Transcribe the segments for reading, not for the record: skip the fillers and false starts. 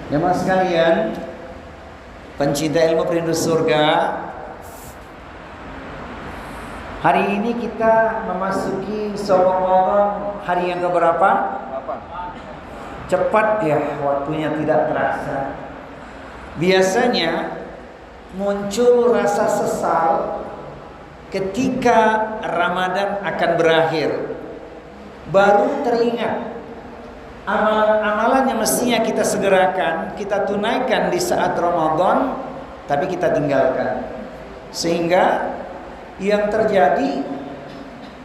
Jemaah sekalian, pencinta ilmu perindu surga, hari ini kita memasuki Ramadan, hari yang keberapa? 8. Cepat ya, waktunya tidak terasa. Biasanya muncul rasa sesal ketika Ramadan akan berakhir. Baru teringat amalan-amalan yang mestinya kita segerakan, kita tunaikan di saat Ramadan, tapi kita tinggalkan. Sehingga yang terjadi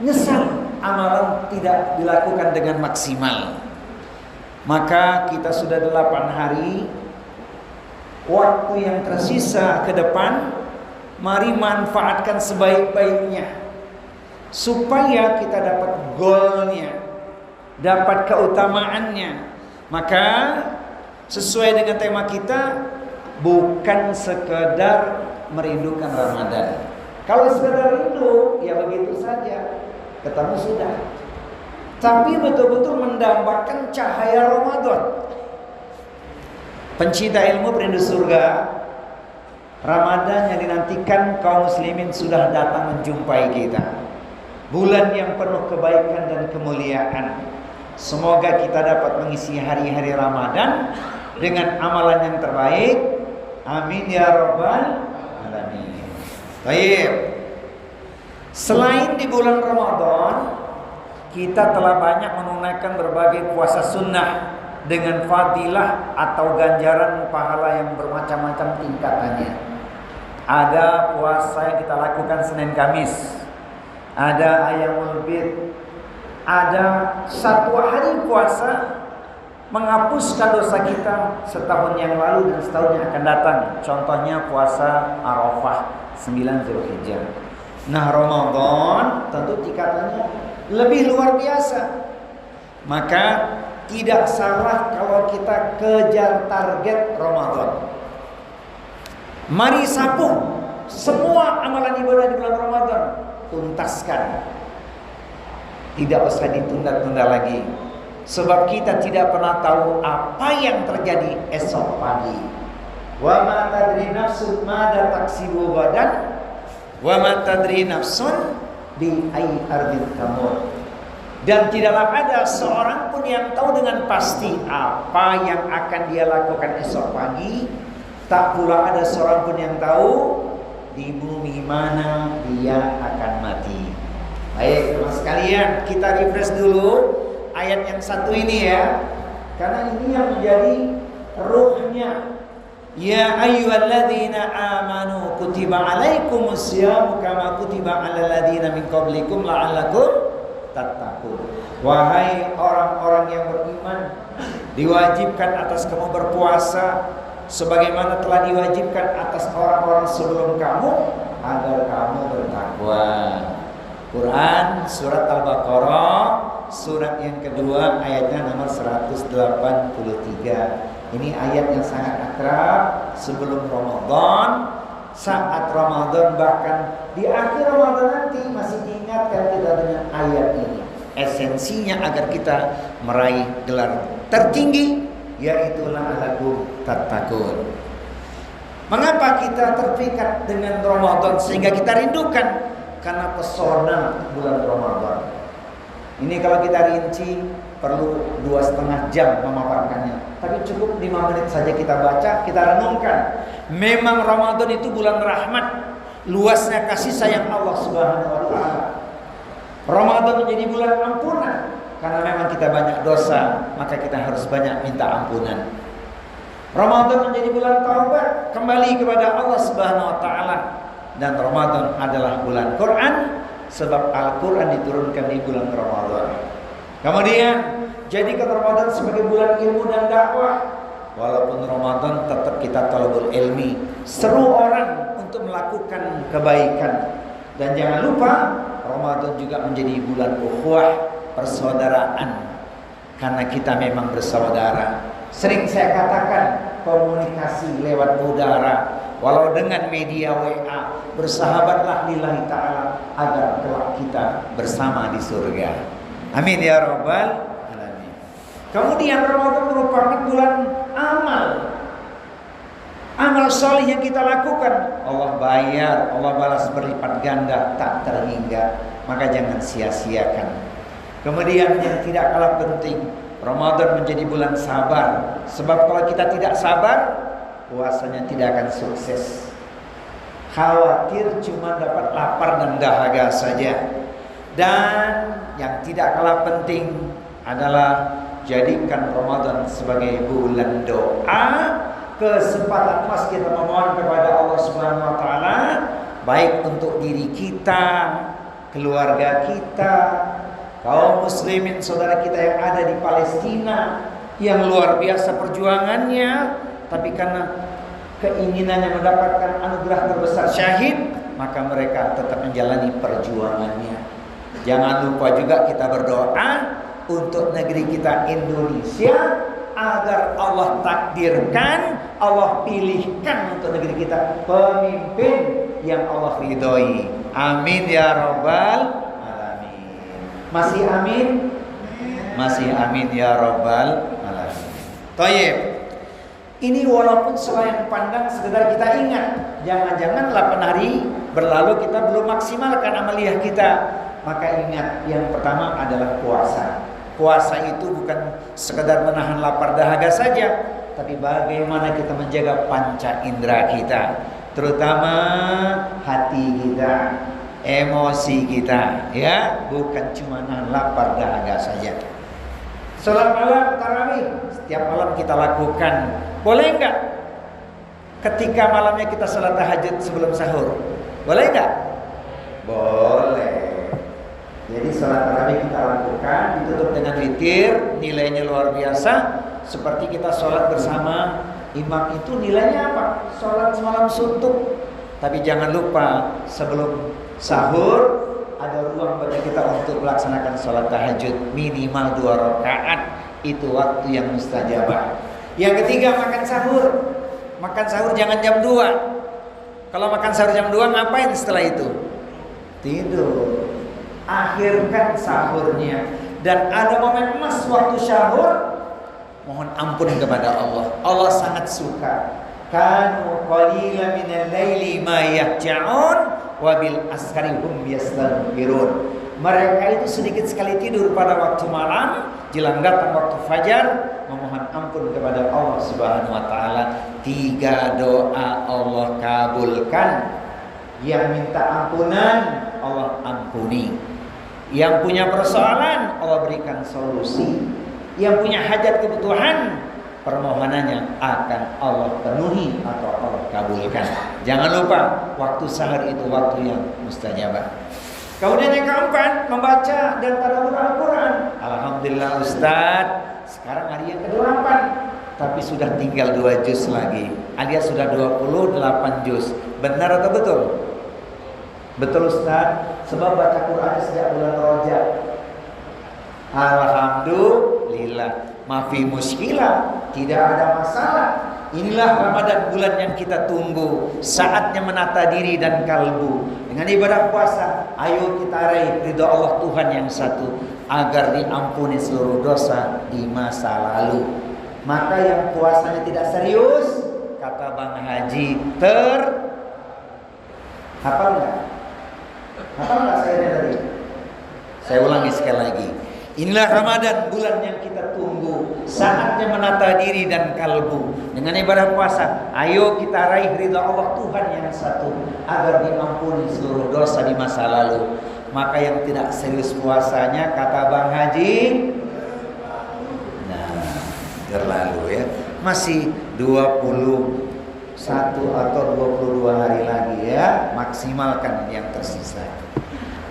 nyesal amalan tidak dilakukan dengan maksimal. Maka kita sudah 8 hari, waktu yang tersisa ke depan, mari manfaatkan sebaik-baiknya supaya kita dapat goalnya, dapat keutamaannya. Maka sesuai dengan tema kita, bukan sekedar merindukan Ramadan. Kalau sekedar rindu, ya begitu saja, ketemu sudah. Tapi betul-betul mendambakan cahaya Ramadan. Pencinta ilmu perindu surga, Ramadan yang dinantikan kaum muslimin sudah datang menjumpai kita. Bulan yang penuh kebaikan dan kemuliaan. Semoga kita dapat mengisi hari-hari Ramadan dengan amalan yang terbaik. Amin ya rabbal alamin. Baik. Selain di bulan Ramadan, kita telah banyak menunaikan berbagai puasa sunnah dengan fadilah atau ganjaran pahala yang bermacam-macam tingkatannya. Ada puasa yang kita lakukan Senin Kamis, ada Ayyamul Bid, ada satu hari puasa menghapuskan dosa kita setahun yang lalu dan setahun yang akan datang. Contohnya puasa Arafah 9 Zulhijjah. Nah, Ramadan tentu tingkatannya lebih luar biasa. Maka tidak salah kalau kita kejar target Ramadan. Mari sapu semua amalan ibadah di bulan Ramadan, tuntaskan. Tidak usah ditunda-tunda lagi. Sebab kita tidak pernah tahu apa yang terjadi esok pagi. Wa ma tadri nafsun mada taksibu gadan, wa ma tadri nafsun bi ayyi ardin tamut. Dan tidaklah ada seorang pun yang tahu dengan pasti apa yang akan dia lakukan esok pagi. Tak pula ada seorang pun yang tahu di bumi mana dia akan mati. Baik, teman sekalian, kita refresh dulu ayat yang satu ini ya, karena ini yang menjadi ruhnya. Ya ayyuhalladzina amanu kutiba alaikumusyamu kama kutiba alal ladzina min qablikum la'allakum tattaqun. Wahai orang-orang yang beriman, diwajibkan atas kamu berpuasa sebagaimana telah diwajibkan atas orang-orang sebelum kamu agar kamu bertakwa. Quran surat Al-Baqarah surat yang kedua ayatnya nomor 183. Ini ayat yang sangat akrab sebelum Ramadan, saat Ramadan, bahkan di akhir Ramadan nanti masih diingatkan kita dengan ayat ini. Esensinya agar kita meraih gelar tertinggi, yaitu la'allakum tattaqun. Mengapa kita terpikat dengan Ramadan sehingga kita rindukan? Karena pesona bulan Ramadan. Ini kalau kita rinci perlu 2,5 jam memaparkannya. Tapi cukup 5 menit saja kita baca, kita renungkan. Memang Ramadan itu bulan rahmat, luasnya kasih sayang Allah Subhanahu wa taala. Ramadan menjadi bulan ampunan, karena memang kita banyak dosa, maka kita harus banyak minta ampunan. Ramadan menjadi bulan taubat, kembali kepada Allah Subhanahu wa taala. Dan Ramadan adalah bulan Quran, sebab Al-Quran diturunkan di bulan Ramadan. Kemudian jadikan Ramadan sebagai bulan ilmu dan dakwah. Walaupun Ramadan tetap kita talabul ilmi, seru orang untuk melakukan kebaikan. Dan jangan lupa Ramadan juga menjadi bulan ukhuwah, persaudaraan, karena kita memang bersaudara. Sering saya katakan, komunikasi lewat udara, walau dengan media WA, bersahabatlah lillahi ta'ala agar kelak kita bersama di surga. Amin ya rabbal alamin. Kemudian Ramadan merupakan bulan amal. soleh yang kita lakukan, Allah bayar, Allah balas berlipat ganda, tak terhingga. Maka jangan sia-siakan. Kemudian yang tidak kalah penting, Ramadan menjadi bulan sabar. Sebab kalau kita tidak sabar, puasanya tidak akan sukses. Khawatir cuma dapat lapar dan dahaga saja. Dan yang tidak kalah penting adalah jadikan Ramadan sebagai bulan doa, kesempatan emas kita memohon kepada Allah Subhanahu wa taala, baik untuk diri kita, keluarga kita, kaum muslimin saudara kita yang ada di Palestina yang luar biasa perjuangannya, tapi karena keinginannya mendapatkan anugerah terbesar syahid, maka mereka tetap menjalani perjuangannya. Jangan lupa juga kita berdoa untuk negeri kita Indonesia, agar Allah takdirkan, Allah pilihkan untuk negeri kita pemimpin yang Allah ridhoi. Amin ya rabbal alamin. Masih amin? Masih amin ya rabbal alamin. Thayyib. Ini walaupun selayang pandang sekedar kita ingat, jangan-jangan 8 hari berlalu kita belum maksimalkan amaliyah kita. Maka ingat, yang pertama adalah puasa. Puasa itu bukan sekedar menahan lapar dahaga saja, tapi bagaimana kita menjaga panca indera kita, terutama hati kita, emosi kita, ya, bukan cuma nahan lapar dahaga saja. Salat malam tarawih setiap malam kita lakukan. Boleh enggak ketika malamnya kita salat tahajud sebelum sahur? Boleh enggak? Boleh. Jadi salat tarawih kita lakukan, ditutup dengan witir, nilainya luar biasa. Seperti kita salat bersama imam itu nilainya apa? Salat semalam suntuk. Tapi jangan lupa sebelum sahur ada ruang bagi kita untuk melaksanakan salat tahajud minimal 2 rakaat. Itu waktu yang mustajabah. Yang ketiga, makan sahur. Makan sahur jangan jam 2. Kalau makan sahur jam 2 ngapain setelah itu? Tidur. Akhirkan sahurnya. Dan ada momen emas waktu sahur, mohon ampun kepada Allah. Allah sangat suka. Kanu qalilan minal laili ma yahja'un wa bil ashari hum yastaghfirun. Mereka itu sedikit sekali tidur pada waktu malam, jelang datang waktu fajar, memohon ampun kepada Allah Subhanahu wa taala. 3 doa Allah kabulkan. Yang minta ampunan Allah ampuni. Yang punya persoalan Allah berikan solusi. Yang punya hajat kebutuhan, permohonannya akan Allah penuhi atau Allah kabulkan. Jangan lupa waktu sahur itu waktu yang mustajabah. Kemudian yang keempat, membaca dan tadabbur Al-Quran. Alhamdulillah Ustaz, sekarang hari yang ke-8, tapi sudah tinggal 2 juz lagi, alias sudah 28 juz. Benar atau betul? Betul Ustaz, sebab baca Quran sejak bulan Rajab. Alhamdulillah, mafi muskilah, tidak ada masalah. Inilah Ramadan, bulan yang kita tunggu. Saatnya menata diri dan kalbu dengan ibadah puasa. Ayo kita raih ridha Allah Tuhan yang satu, agar diampuni seluruh dosa di masa lalu. Maka yang puasanya tidak serius, kata Bang Haji, hafal nggak? Hafal nggak saya tadi? Saya ulangi sekali lagi. Inilah Ramadan, bulan yang kita tunggu. Saatnya menata diri dan kalbu dengan ibadah puasa. Ayo kita raih ridha Allah Tuhan yang satu, agar diampuni seluruh dosa di masa lalu. Maka yang tidak serius puasanya, kata Bang Haji, nah, terlalu ya. Masih 21 atau 22 hari lagi ya. Maksimalkan yang tersisa.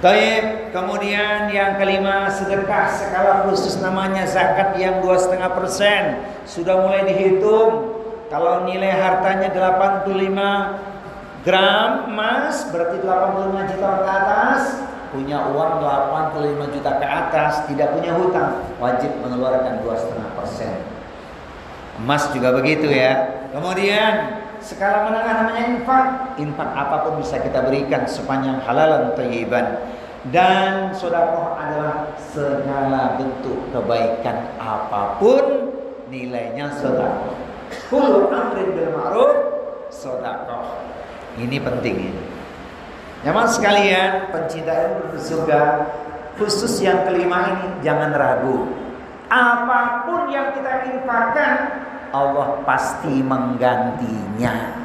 Baik, kemudian yang kelima, sedekah skala khusus, namanya zakat yang 2,5%. Sudah mulai dihitung. Kalau nilai hartanya 85 gram emas, berarti 85 juta ke atas. Punya uang 85 juta ke atas, tidak punya hutang, wajib mengeluarkan 2,5%. Emas juga begitu ya. Kemudian skala menengah namanya infak. Infak apapun bisa kita berikan sepanjang halalan thayyiban. Dan sedekah adalah segala bentuk kebaikan apapun, nilainya sedekah. Kullu amrin bil ma'ruf sedekah. Ini penting ini. Jamaah sekalian, pencinta ilmu surga, khusus yang kelima ini jangan ragu. Apapun yang kita infakkan, Allah pasti menggantinya.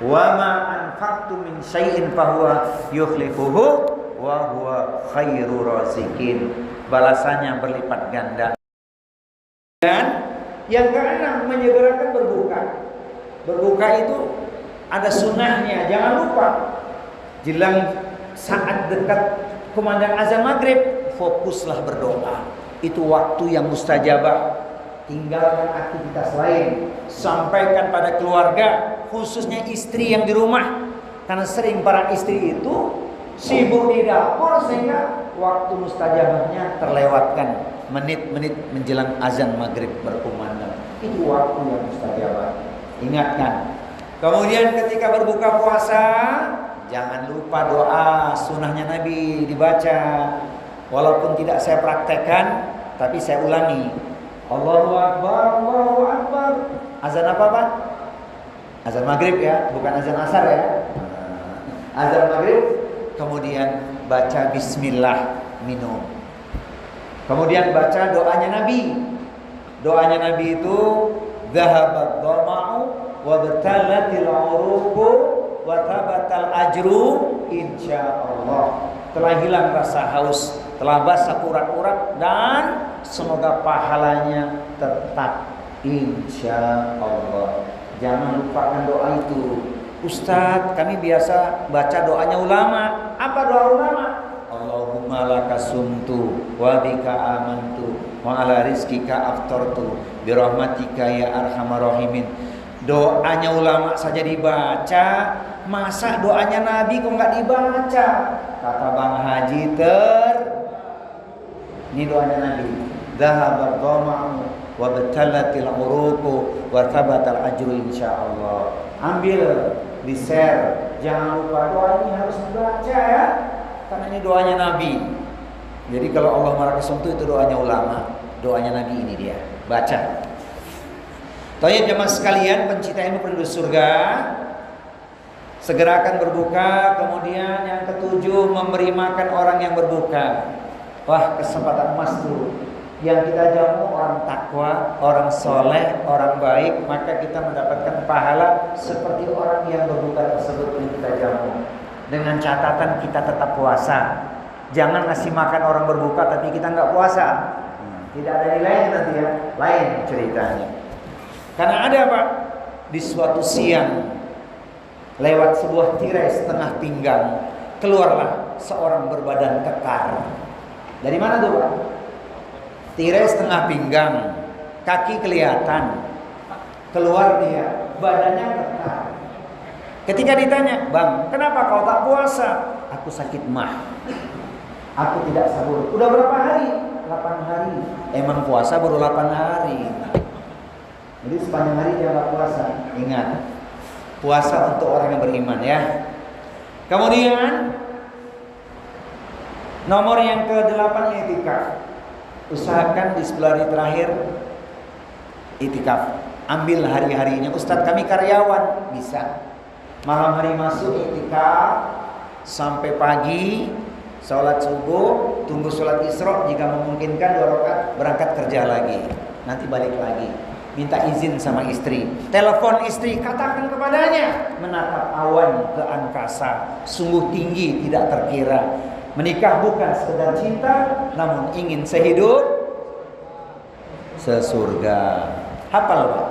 Wa ma anfaqtum min syai'in fahuwa yukhlifuhu wa huwa khairur raziqin. Balasannya berlipat ganda. Dan yang keenam, menyegerakan berbuka. Berbuka itu ada sunnahnya, jangan lupa. Jelang saat dekat kumandang azan maghrib, fokuslah berdoa. Itu waktu yang mustajabah. Tinggalkan aktivitas lain, sampaikan pada keluarga, khususnya istri yang di rumah. Karena sering para istri itu sibuk di dapur sehingga waktu mustajabahnya terlewatkan. Menit-menit menjelang azan maghrib berkumandang, itu waktu yang mustajabah. Ingatkan. Kemudian ketika berbuka puasa, jangan lupa doa sunnahnya Nabi dibaca. Walaupun tidak saya praktekkan, tapi saya ulangi. Allahu Akbar, Allahu Akbar. Azan apa Pak? Azan maghrib ya, bukan azan asar ya. Azan maghrib. Kemudian baca Bismillah, minum. Kemudian baca doanya Nabi. Doanya Nabi itu Dhahabat dhama'u wa batalatil uruqu wa tabatal ajru insyaallah. Telah hilang rasa haus, telah basah urat-urat, dan semoga pahalanya tetap insyaallah. Jangan lupakan doa itu. Ustadz, kami biasa baca doanya ulama. Apa doa ulama? Allahumma laka sumtu wa bika amantu wa ala rizkika aftartu bi rahmatika ya arhamar rahimin. Doanya ulama saja dibaca, masa doanya Nabi kok nggak dibaca? Kata Bang Haji ini doanya Nabi. Dhahabat dhama'u wa batalatil uruqu wa thabatal ajru insyaallah. Ambil, di-share. Jangan lupa doa ini harus dibaca ya. Karena ini doanya Nabi. Jadi kalau Allah marakasumtu itu doanya ulama, doanya Nabi ini dia. Baca. Tanya jemaah sekalian, pencinta ilmu penduduk surga, segerakan berbuka. Kemudian yang ketujuh, memberi makan orang yang berbuka. Wah, kesempatan emas tuh. Yang kita jamu orang takwa, orang soleh, orang baik, maka kita mendapatkan pahala seperti orang yang berbuka tersebut yang kita jamu. Dengan catatan kita tetap puasa. Jangan ngasih makan orang berbuka tapi kita nggak puasa. Tidak ada nilainya nanti ya. Lain ceritanya. Karena ada Pak, di suatu siang lewat sebuah tirai setengah pinggang, keluarlah seorang berbadan kekar. Dari mana tuh Pak? Tirai setengah pinggang, kaki kelihatan, keluar dia, badannya kekar. Ketika ditanya, Bang, kenapa kau tak puasa? Aku sakit mah. Aku tidak sahur. Udah berapa hari? 8 hari. Emang puasa baru 8 hari. Jadi sepanjang hari dia nggak puasa. Ingat, puasa untuk orang yang beriman ya. Kemudian nomor yang ke-8 itikaf. Usahakan di 10 hari terakhir itikaf. Ambil hari-harinya. Ustadz, kami karyawan, bisa. Malam hari masuk itikaf sampai pagi, sholat subuh, tunggu sholat isra, jika memungkinkan 2 rakaat, berangkat kerja lagi. Nanti balik lagi. Minta izin sama istri. Telepon istri, katakan kepadanya, menatap awan ke angkasa, sungguh tinggi tidak terkira. Menikah bukan sekedar cinta, namun ingin sehidup sesurga. Hafal Pak.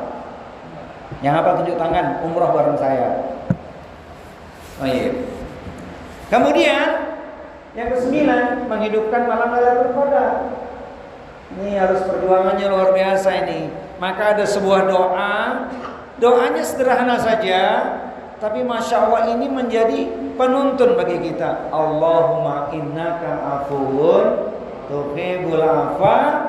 Yang hafal tunjuk tangan, umroh bareng saya. Oh iya. Kemudian yang ke-9, menghidupkan malam Lailatul Qadar. Ini harus perjuangannya luar biasa ini. Maka ada sebuah doa. Doanya sederhana saja, tapi Masya Allah ini menjadi penuntun bagi kita. Allahumma innaka afuwun tuhibbul afwa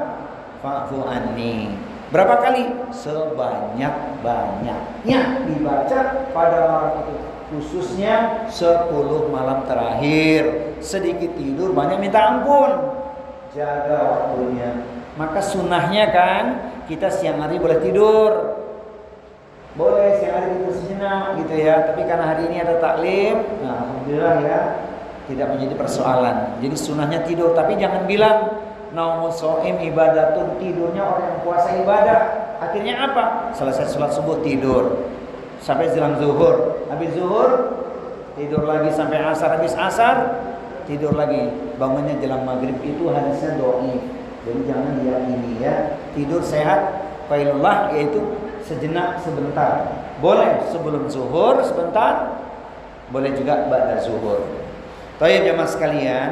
fa'fu anni. Berapa kali? Sebanyak-banyaknya dibaca pada malam itu. Khususnya 10 malam terakhir. Sedikit tidur, banyak minta ampun. Jaga waktunya. Maka sunnahnya kan, kita siang hari boleh tidur. Boleh siang hari tidur sejenak. banyak gitu ya. Tapi karena hari ini ada taklim, nah alhamdulillah ya, tidak menjadi persoalan. Jadi sunahnya tidur, tapi jangan bilang naumus shaim ibadatun, tidurnya orang yang puasa ibadah. Akhirnya apa? Selesai sholat subuh tidur sampai jelang zuhur, habis zuhur tidur lagi sampai asar, habis asar tidur lagi, bangunnya jelang maghrib. Itu hadisnya dhaif. Jadi jangan diyakini ya. Tidur sehat qailullah, yaitu sejenak sebentar. Boleh sebelum zuhur sebentar, boleh juga ba'da zuhur. Baik jemaah sekalian,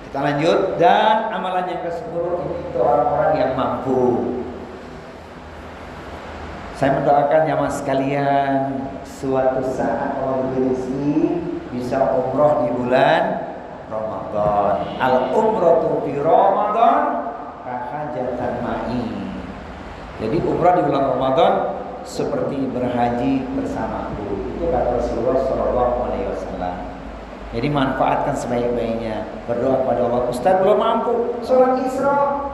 kita lanjut. Dan amalan yang ke-10 ini untuk orang-orang yang mampu. Saya mendoakan jemaah sekalian, suatu saat Allah beri rezeki bisa umroh di bulan Ramadan. Al-umratu fi Ramadan kahajatan ma'i. Jadi umrah di bulan Ramadan seperti berhaji bersamaku. Itu kata Rasulullah SAW. Jadi manfaatkan sebaik-baiknya. Berdoa kepada Allah. Ustaz belum mampu sholat Isra,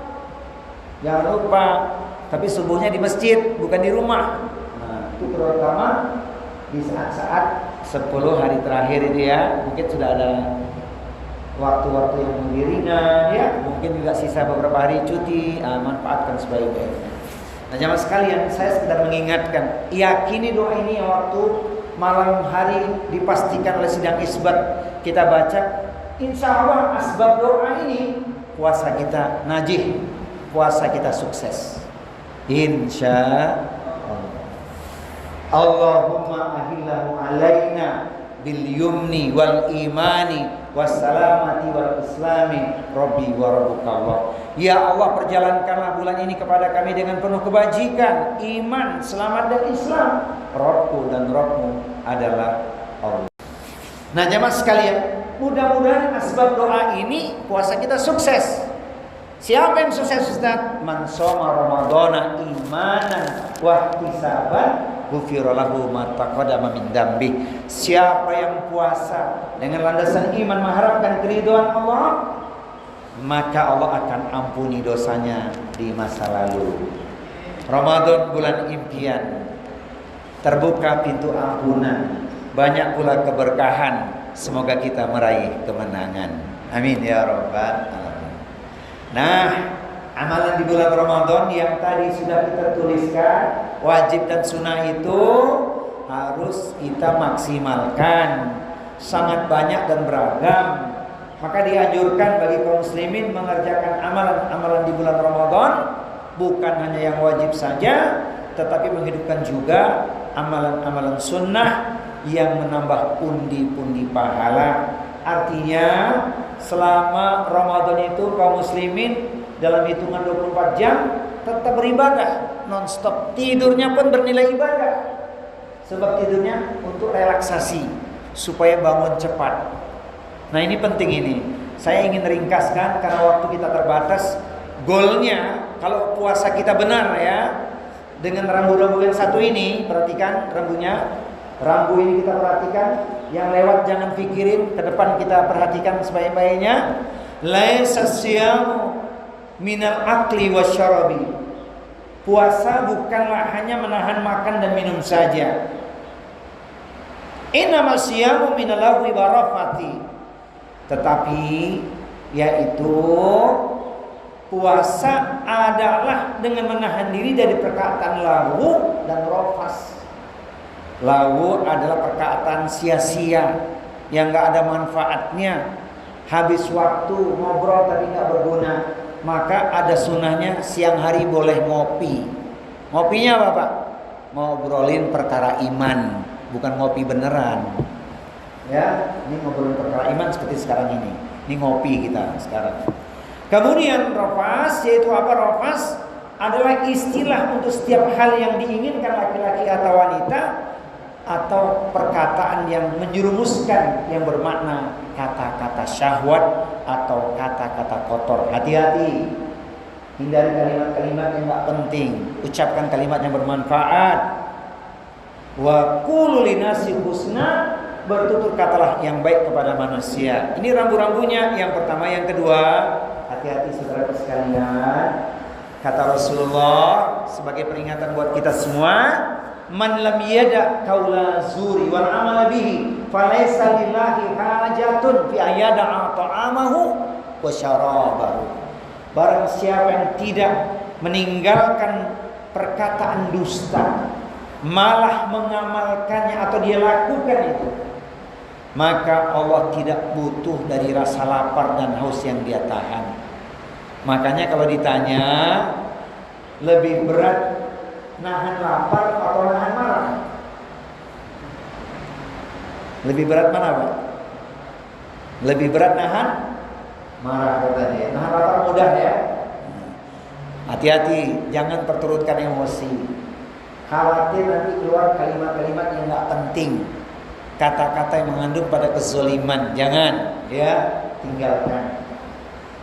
jangan lupa. Tapi subuhnya di masjid, bukan di rumah. Nah, itu terutama di saat-saat 10 hari terakhir itu ya. Mungkin sudah ada waktu-waktu yang lebih ringan ya. Mungkin juga sisa beberapa hari cuti. Manfaatkan sebaik-baiknya. Nah jamaah sekalian, saya sekedar mengingatkan, yakini doa ini yang waktu malam hari dipastikan oleh sidang isbat kita baca, insya Allah asbab doa ini puasa kita najih, puasa kita sukses, insya Allah. Allahumma ahillahu alaina bil yumni wal imani wassalamati wal islami rabbi wa rabbukallah. Ya Allah, perjalankanlah bulan ini kepada kami dengan penuh kebajikan, iman, selamat dan Islam. Rabbku dan Rabbmu adalah Allah. Nah jemaah sekalian, mudah-mudahan asbab doa ini puasa kita sukses. Siapa yang sukses Ustaz? Man shoma ramadhana imanan wa ihtisaban ghufira lahu ma taqaddama min dambi. Siapa yang puasa dengan landasan iman mengharapkan keridhaan Allah, maka Allah akan ampuni dosanya di masa lalu. Ramadan bulan impian, terbuka pintu ampunan, banyak pula keberkahan. Semoga kita meraih kemenangan. Amin ya rabbal alamin. Nah, amalan di bulan Ramadan yang tadi sudah kita tuliskan, wajib dan sunnah itu harus kita maksimalkan. Sangat banyak dan beragam. Maka dianjurkan bagi kaum muslimin mengerjakan amalan-amalan di bulan Ramadan, bukan hanya yang wajib saja, tetapi menghidupkan juga amalan-amalan sunnah yang menambah pundi-pundi pahala. Artinya selama Ramadan itu kaum muslimin dalam hitungan 24 jam tetap beribadah non-stop. Tidurnya pun bernilai ibadah, sebab tidurnya untuk relaksasi supaya bangun cepat. Nah ini penting ini. Saya ingin ringkaskan karena waktu kita terbatas. Goalnya kalau puasa kita benar ya, dengan rambu-rambu yang satu ini, perhatikan rambunya. Rambu ini kita perhatikan, yang lewat jangan pikirin, ke depan kita perhatikan sebaik-baiknya. Laisa siyamu minal akli wasyarabi. Puasa bukanlah hanya menahan makan dan minum saja. Innama siyamu minal lagwi warafati. Tetapi yaitu puasa adalah dengan menahan diri dari perkataan lagu dan rafas. Lagu adalah perkataan sia-sia yang gak ada manfaatnya, habis waktu ngobrol tapi gak berguna. Maka ada sunnahnya siang hari boleh ngopi. Ngopinya apa Pak? Ngobrolin perkara iman, bukan ngopi beneran. Ya, ini ngobrolin perkara iman seperti sekarang ini. Ini ngopi kita sekarang. Kemudian rafas, yaitu apa? Rafas adalah istilah untuk setiap hal yang diinginkan laki-laki atau wanita, atau perkataan yang menjerumuskan, yang bermakna kata-kata syahwat atau kata-kata kotor. Hati-hati, hindari kalimat-kalimat yang tidak penting, ucapkan kalimat yang bermanfaat. Wa qulu linasi husna, bertutur katalah yang baik kepada manusia. Ini rambu-rambunya. Yang pertama, yang kedua, hati-hati saudara sekalian. Kata Rasulullah sebagai peringatan buat kita semua, man lam yada qaula zuri wal amala bihi falaysa lillahi hajatun fi ayyada'a ta'amahu wa syarabahu. Barang siapa yang tidak meninggalkan perkataan dusta, malah mengamalkannya atau dia lakukan itu, maka Allah tidak butuh dari rasa lapar dan haus yang dia tahan. Makanya kalau ditanya lebih berat nahan lapar atau nahan marah, lebih berat mana Pak? Lebih berat nahan marah katanya. Nahan lapar mudah ya. Hati-hati, jangan perturutkan emosi. Khawatir nanti keluar kalimat-kalimat yang nggak penting, kata-kata yang mengandung pada kezaliman. Jangan, ya, tinggalkan.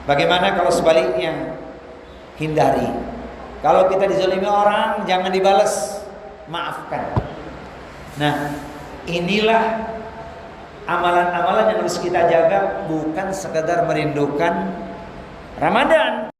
Bagaimana kalau sebaliknya? Hindari. Kalau kita dizalimi orang, jangan dibalas, maafkan. Nah, inilah amalan-amalan yang harus kita jaga, bukan sekedar merindukan Ramadan.